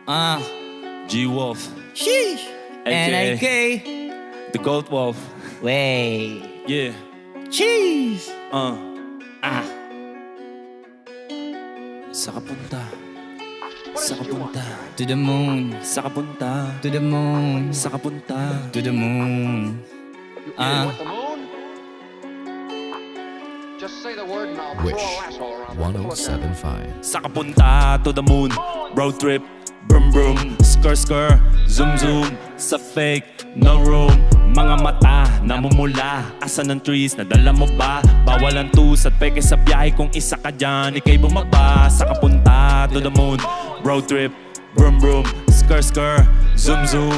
G-Wolf, Sheesh. aka NIK. The Gold Wolf. Way. Yeah. Cheese. Sa kapunta. Sa kapunta. To the moon. Sa kapunta. To the moon. Sa kapunta. To the moon. What, the moon? Just say the word and I'll throw Wish a lasso around it. 1075. Sa kapunta to the moon. Road trip. Brum brum. Skr skr. Zoom zoom. Sa fake. No room. Mga mata namumula. Asa ng trees. Nadala mo ba? Bawal ang tus at peke sa biyahe. Kung isa ka dyan, ikay bumaba. Sa kapunta to the moon. Road trip. Brum brum. Skr skr. Zoom zoom.